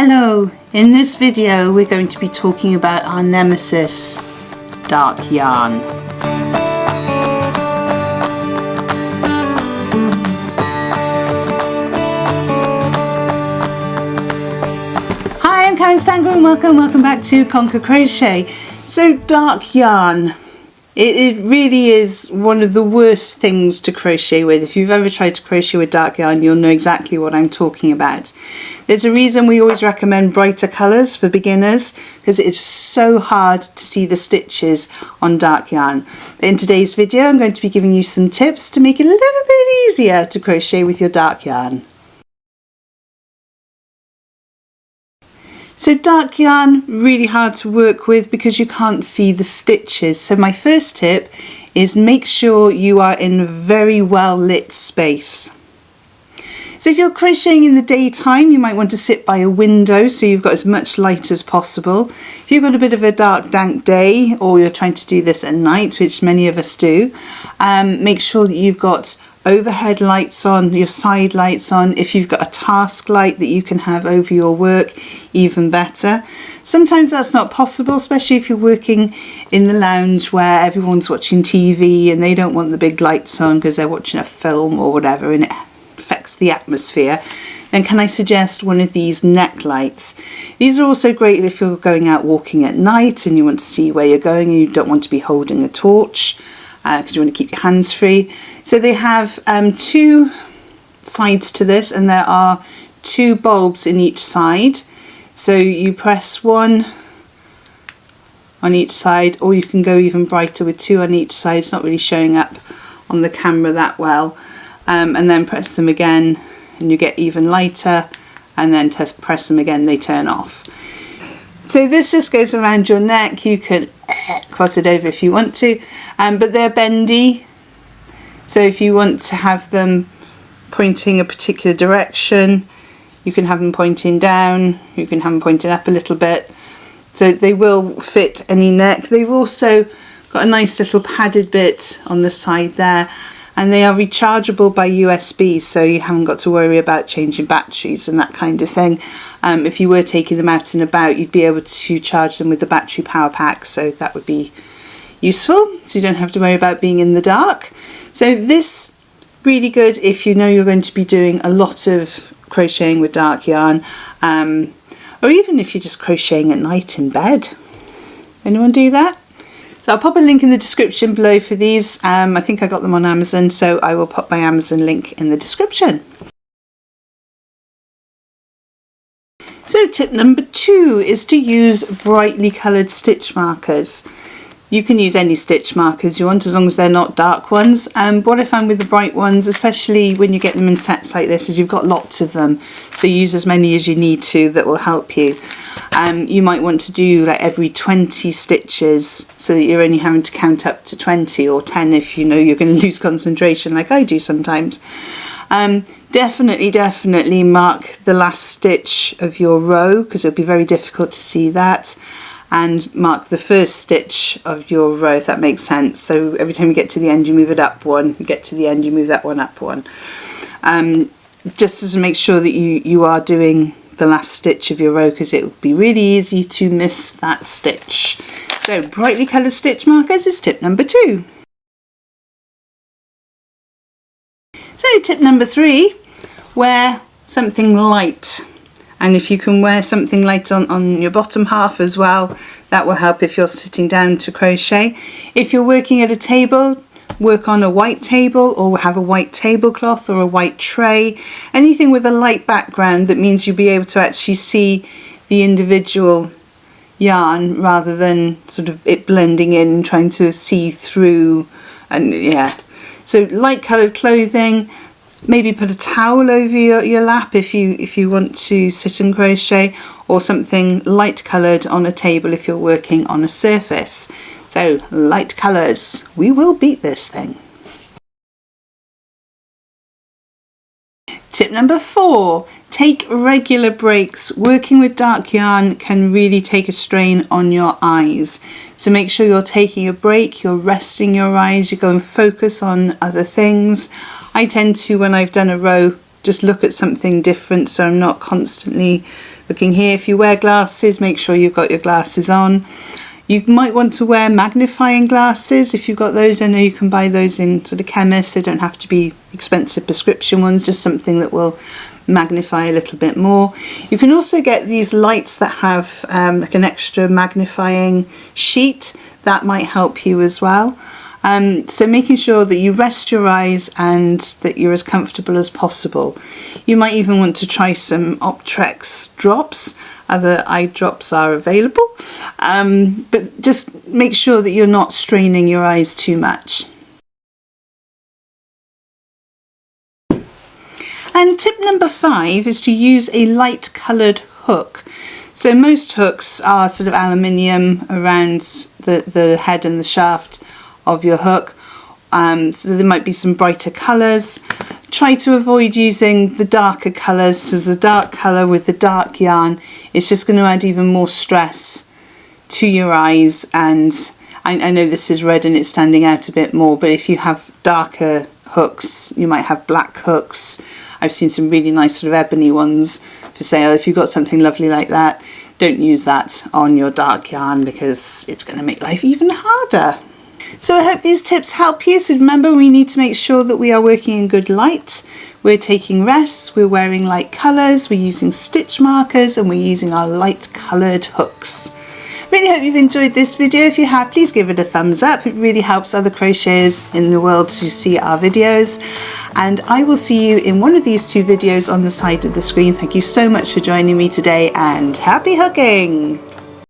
Hello, in this video we're going to be talking about our Nemesis dark yarn. Hi, I'm Karen Stanger and welcome back to Conquer Crochet. So dark yarn, it really is one of the worst things to crochet with. If you've ever tried to crochet with dark yarn, you'll know exactly what I'm talking about. There's a reason we always recommend brighter colours for beginners, because it's so hard to see the stitches on dark yarn. In today's video I'm going to be giving you some tips to make it a little bit easier to crochet with your dark yarn. So dark yarn, really hard to work with because you can't see the stitches. So my first tip is make sure you are in a very well lit space. So if you're crocheting in the daytime, you might want to sit by a window so you've got as much light as possible. If you've got a bit of a dark, dank day, or you're trying to do this at night, which many of us do, make sure that you've got overhead lights on, your side lights on. If you've got a task light that you can have over your work, even better. Sometimes that's not possible, especially if you're working in the lounge where everyone's watching TV and they don't want the big lights on because they're watching a film or whatever and it affects the atmosphere. Then can I suggest one of these neck lights? These are also great if you're going out walking at night and you want to see where you're going and you don't want to be holding a torch, because you want to keep your hands free. So they have two sides to this, and there are two bulbs in each side. So you press one on each side, or you can go even brighter with two on each side. It's not really showing up on the camera that well. And then press them again and you get even lighter, and then press them again, they turn off. So this just goes around your neck. You could cross it over if you want to, but they're bendy, so if you want to have them pointing a particular direction, you can have them pointing down, you can have them pointing up a little bit, so they will fit any neck. They've also got a nice little padded bit on the side there, and they are rechargeable by USB, so you haven't got to worry about changing batteries and that kind of thing. If you were taking them out and about, you'd be able to charge them with the battery power pack, so that would be useful, so you don't have to worry about being in the dark. So this really good if you know you're going to be doing a lot of crocheting with dark yarn, or even if you're just crocheting at night in bed. Anyone do that? So I'll pop a link in the description below for these. I think I got them on Amazon, so I will pop my Amazon link in the description. So tip number 2 is to use brightly coloured stitch markers. You can use any stitch markers you want as long as they're not dark ones. What I found with the bright ones, especially when you get them in sets like this, is you've got lots of them. So use as many as you need to, that will help you. You might want to do like every 20 stitches so that you're only having to count up to 20 or 10 if you know you're going to lose concentration like I do sometimes. Definitely mark the last stitch of your row because it'll be very difficult to see that, and mark the first stitch of your row, if that makes sense. So every time you get to the end you move it up one, you get to the end you move that one up one, just to make sure that you are doing the last stitch of your row, because it would be really easy to miss that stitch. So brightly coloured stitch markers is tip number 2. So tip number 3, wear something light. And if you can wear something light on your bottom half as well, that will help if you're sitting down to crochet. If you're working at a table, work on a white table, or have a white tablecloth or a white tray. Anything with a light background that means you'll be able to actually see the individual yarn rather than sort of it blending in and trying to see through. And yeah, so light coloured clothing. Maybe put a towel over your lap if you want to sit and crochet, or something light coloured on a table if you're working on a surface. So light colours, we will beat this thing. Tip number 4, take regular breaks. Working with dark yarn can really take a strain on your eyes. So make sure you're taking a break, you're resting your eyes, you go and focus on other things. I tend to, when I've done a row, just look at something different so I'm not constantly Looking here, if you wear glasses, make sure you've got your glasses on. You might want to wear magnifying glasses if you've got those. I know you can buy those in sort of chemists. They don't have to be expensive prescription ones, just something that will magnify a little bit more. You can also get these lights that have like an extra magnifying sheet. That might help you as well. So making sure that you rest your eyes and that you're as comfortable as possible. You might even want to try some Optrex drops. Other eye drops are available, but just make sure that you're not straining your eyes too much. And tip number 5 is to use a light coloured hook. So most hooks are sort of aluminium around the head and the shaft of your hook, so there might be some brighter colours. Try to avoid using the darker colours, so the dark colour with the dark yarn is just going to add even more stress to your eyes. And I know this is red and it's standing out a bit more, but if you have darker hooks, you might have black hooks. I've seen some really nice sort of ebony ones for sale. If you've got something lovely like that, don't use that on your dark yarn because it's going to make life even harder. So I hope these tips help you. So remember, we need to make sure that we are working in good light, we're taking rests, we're wearing light colours, we're using stitch markers, and we're using our light coloured hooks. Really hope you've enjoyed this video. If you have, please give it a thumbs up. It really helps other crocheters in the world to see our videos. And I will see you in one of these 2 videos on the side of the screen. Thank you so much for joining me today, and happy hooking!